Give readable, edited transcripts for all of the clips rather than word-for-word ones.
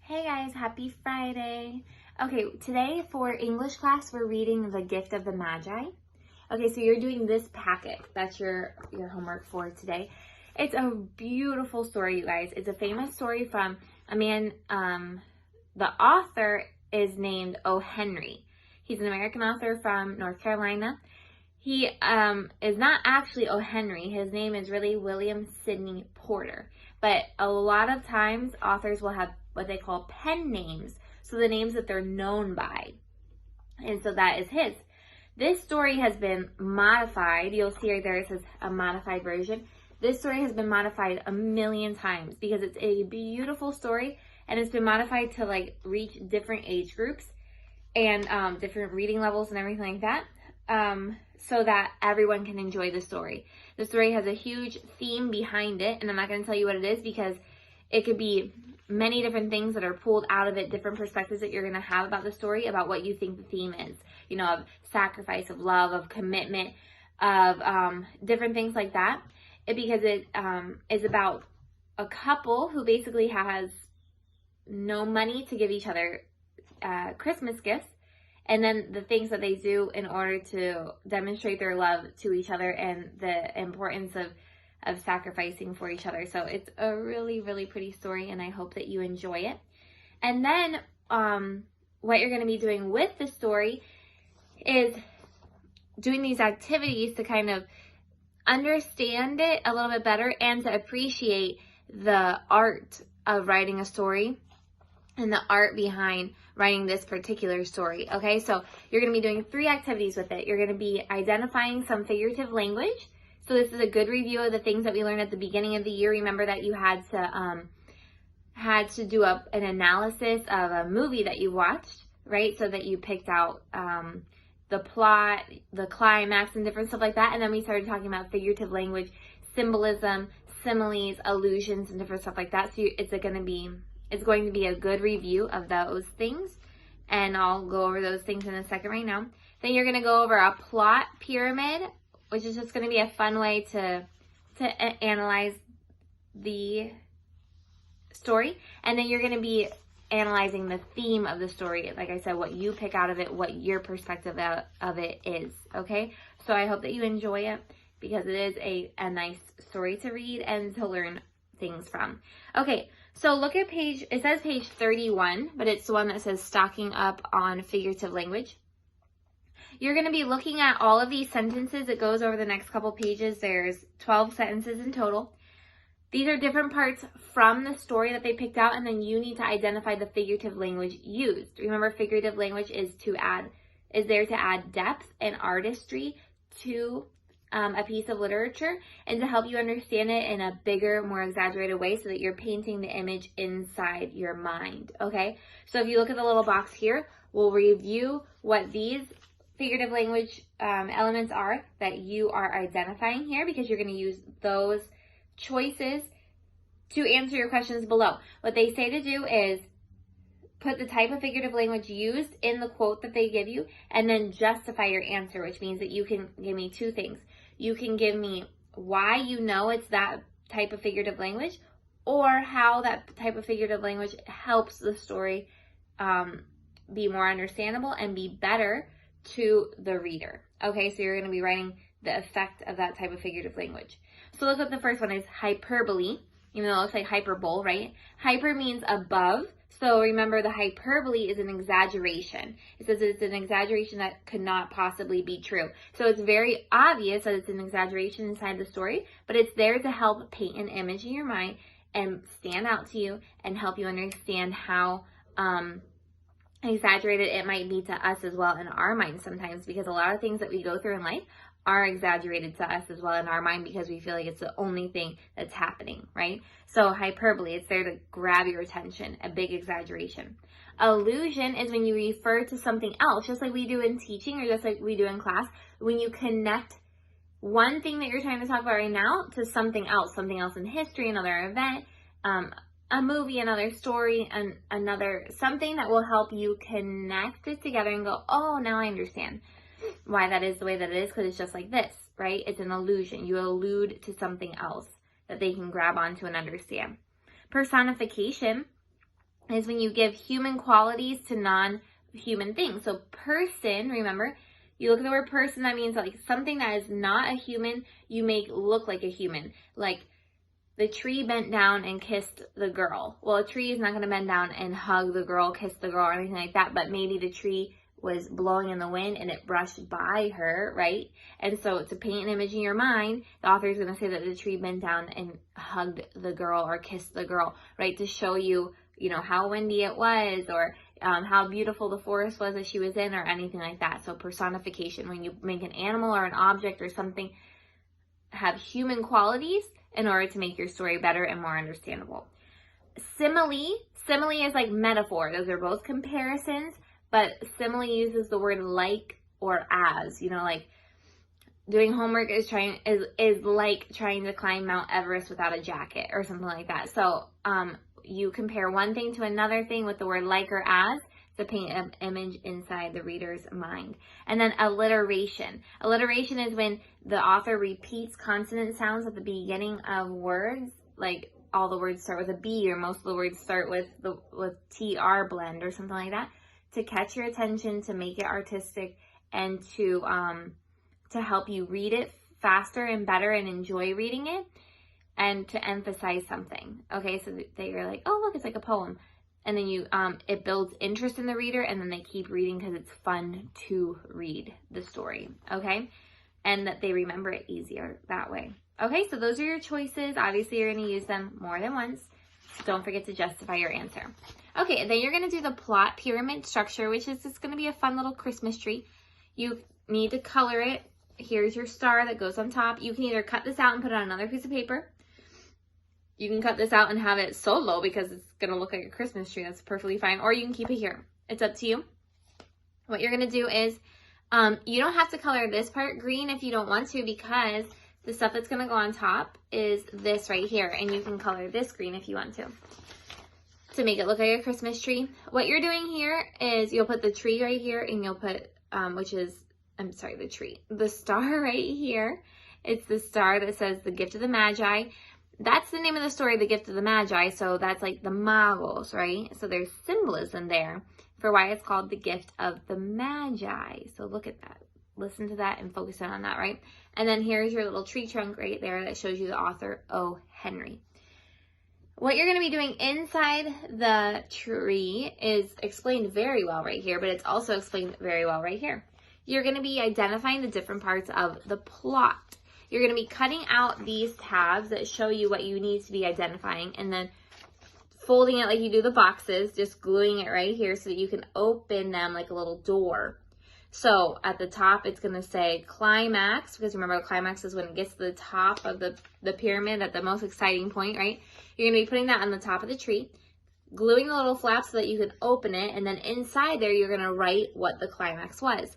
Hey guys, happy Friday. Okay, today for English class, we're reading The Gift of the Magi. Okay, so you're doing this packet. That's your homework for today. It's a beautiful story, you guys. It's a famous story from a man, the author is named O. Henry. He's an American author from North Carolina. He is not actually O. Henry. His name is really William Sidney Porter. But a lot of times, authors will have what they call pen names, so the names that they're known by. And so that is his. This story has been modified. You'll see right there it says a modified version. This story has been modified a million times because it's a beautiful story, and it's been modified to like reach different age groups and different reading levels and everything like that, so that everyone can enjoy the story. The story has a huge theme behind it, and I'm not going to tell you what it is because it could be many different things that are pulled out of it, different perspectives that you're going to have about the story, about what you think the theme is, you know, of sacrifice, of love, of commitment, of different things like that. Because it is about a couple who basically has no money to give each other Christmas gifts, and then the things that they do in order to demonstrate their love to each other and the importance of sacrificing for each other. So it's a really, really pretty story, and I hope that you enjoy it. And then what you're going to be doing with the story is doing these activities to kind of understand it a little bit better and to appreciate the art of writing a story and the art behind writing this particular story. Okay, so you're going to be doing 3 activities with it. You're going to be identifying some figurative language. So this is a good review of the things that we learned at the beginning of the year. Remember that you had to do an analysis of a movie that you watched, right? So that you picked out the plot, the climax, and different stuff like that. And then we started talking about figurative language, symbolism, similes, allusions, and different stuff like that. So it's going to be a good review of those things. And I'll go over those things in a second right now. Then you're going to go over a plot pyramid, which is just going to be a fun way to analyze the story. And then you're going to be analyzing the theme of the story. Like I said, what you pick out of it, what your perspective of it is, okay? So I hope that you enjoy it because it is a nice story to read and to learn things from. Okay, so look at it says page 31, but it's the one that says Stocking Up on Figurative Language. You're going to be looking at all of these sentences. It goes over the next couple pages. There's 12 sentences in total. These are different parts from the story that they picked out, and then you need to identify the figurative language used. Remember, figurative language is there to add depth and artistry to a piece of literature and to help you understand it in a bigger, more exaggerated way so that you're painting the image inside your mind, okay? So if you look at the little box here, we'll review what these figurative language elements are that you are identifying here, because you're going to use those choices to answer your questions below. What they say to do is put the type of figurative language used in the quote that they give you and then justify your answer, which means that you can give me 2 things. You can give me why you know it's that type of figurative language, or how that type of figurative language helps the story be more understandable and be better to the reader. Okay, so you're going to be writing the effect of that type of figurative language. So look at the first one is hyperbole, even though it looks like hyperbole, right? Hyper means above. So remember, the hyperbole is an exaggeration. It says it's an exaggeration that could not possibly be true. So it's very obvious that it's an exaggeration inside the story, but it's there to help paint an image in your mind and stand out to you and help you understand how exaggerated it might be to us as well in our mind sometimes, because a lot of things that we go through in life are exaggerated to us as well in our mind because we feel like it's the only thing that's happening, right? So hyperbole, it's there to grab your attention, a big exaggeration. Allusion is when you refer to something else, just like we do in teaching or just like we do in class, when you connect one thing that you're trying to talk about right now to something else in history, another event, a movie, another story, and something that will help you connect it together and go, oh, now I understand why that is the way that it is, because it's just like this, right? It's an allusion. You allude to something else that they can grab onto and understand. Personification is when you give human qualities to non-human things. So person, remember, you look at the word person, that means like something that is not a human, you make look like a human. Like the tree bent down and kissed the girl. Well, a tree is not going to bend down and hug the girl, kiss the girl, or anything like that, but maybe the tree was blowing in the wind and it brushed by her, right? And so to paint an image in your mind, the author is going to say that the tree bent down and hugged the girl or kissed the girl, right? To show you, you know, how windy it was, or how beautiful the forest was that she was in, or anything like that. So personification, when you make an animal or an object or something have human qualities in order to make your story better and more understandable. Simile is like metaphor. Those are both comparisons, but simile uses the word like or as. You know, like doing homework is like trying to climb Mount Everest without a jacket or something like that. So you compare one thing to another thing with the word like or as to paint an image inside the reader's mind. And then alliteration. Alliteration is when the author repeats consonant sounds at the beginning of words, like all the words start with a B, or most of the words start with TR blend or something like that, to catch your attention, to make it artistic, and to help you read it faster and better and enjoy reading it, and to emphasize something. Okay, so that you're like, oh, look, it's like a poem. And then you, it builds interest in the reader, and then they keep reading because it's fun to read the story, okay? And that they remember it easier that way. Okay, so those are your choices. Obviously, you're going to use them more than once. Don't forget to justify your answer. Okay, and then you're going to do the plot pyramid structure, which is just going to be a fun little Christmas tree. You need to color it. Here's your star that goes on top. You can either cut this out and put it on another piece of paper. You can cut this out and have it solo because it's going to look like a Christmas tree. That's perfectly fine. Or you can keep it here. It's up to you. What you're going to do is, you don't have to color this part green if you don't want to, because the stuff that's going to go on top is this right here. And you can color this green if you want to make it look like a Christmas tree. What you're doing here is you'll put the tree right here, and you'll put, the star right here. It's the star that says the gift of the Magi. That's the name of the story, the gift of the Magi. So that's like the Magos, right? So there's symbolism there for why it's called the gift of the Magi. So look at that. Listen to that and focus in on that, right? And then here's your little tree trunk right there that shows you the author, O. Henry. What you're going to be doing inside the tree is explained very well right here, but it's also explained very well right here. You're going to be identifying the different parts of the plot. You're going to be cutting out these tabs that show you what you need to be identifying, and then folding it like you do the boxes, just gluing it right here so that you can open them like a little door. So at the top, it's going to say climax, because remember, climax is when it gets to the top of the pyramid at the most exciting point, right? You're going to be putting that on the top of the tree, gluing the little flaps so that you can open it, and then inside there, you're going to write what the climax was.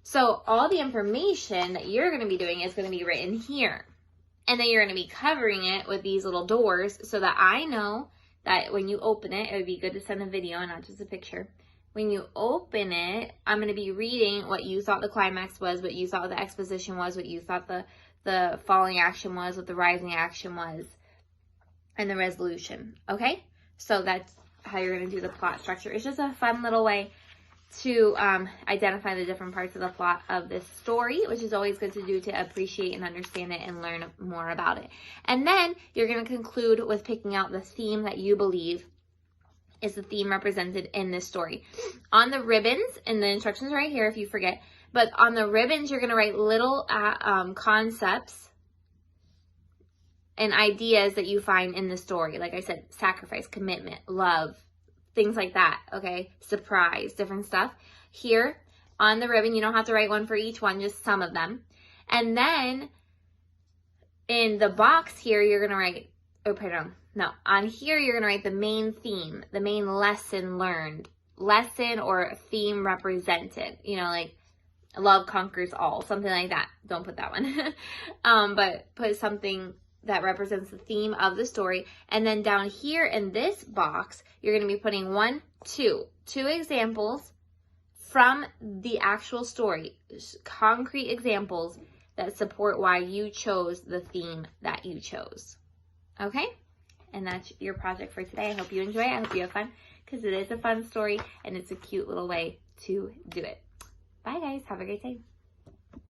So all the information that you're going to be doing is going to be written here. And then you're going to be covering it with these little doors so that I know that when you open it, it would be good to send a video and not just a picture. When you open it, I'm going to be reading what you thought the climax was, what you thought the exposition was, what you thought the falling action was, what the rising action was, and the resolution. Okay? So that's how you're going to do the plot structure. It's just a fun little way to identify the different parts of the plot of this story, which is always good to do to appreciate and understand it and learn more about it. And then you're going to conclude with picking out the theme that you believe is the theme represented in this story. On the ribbons, and the instructions are right here if you forget, but on the ribbons, you're going to write little concepts and ideas that you find in the story. Like I said, sacrifice, commitment, love, things like that, okay? Surprise, different stuff. Here on the ribbon, you don't have to write one for each one, just some of them. And then in the box here, you're going to write, on here, you're going to write the main theme, the main lesson learned, lesson or theme represented, you know, like love conquers all, something like that. Don't put that one, but put something that represents the theme of the story. And then down here in this box, you're going to be putting two examples from the actual story, concrete examples that support why you chose the theme that you chose. Okay? And that's your project for today. I hope you enjoy it. I hope you have fun, because it is a fun story and it's a cute little way to do it. Bye guys, have a great day.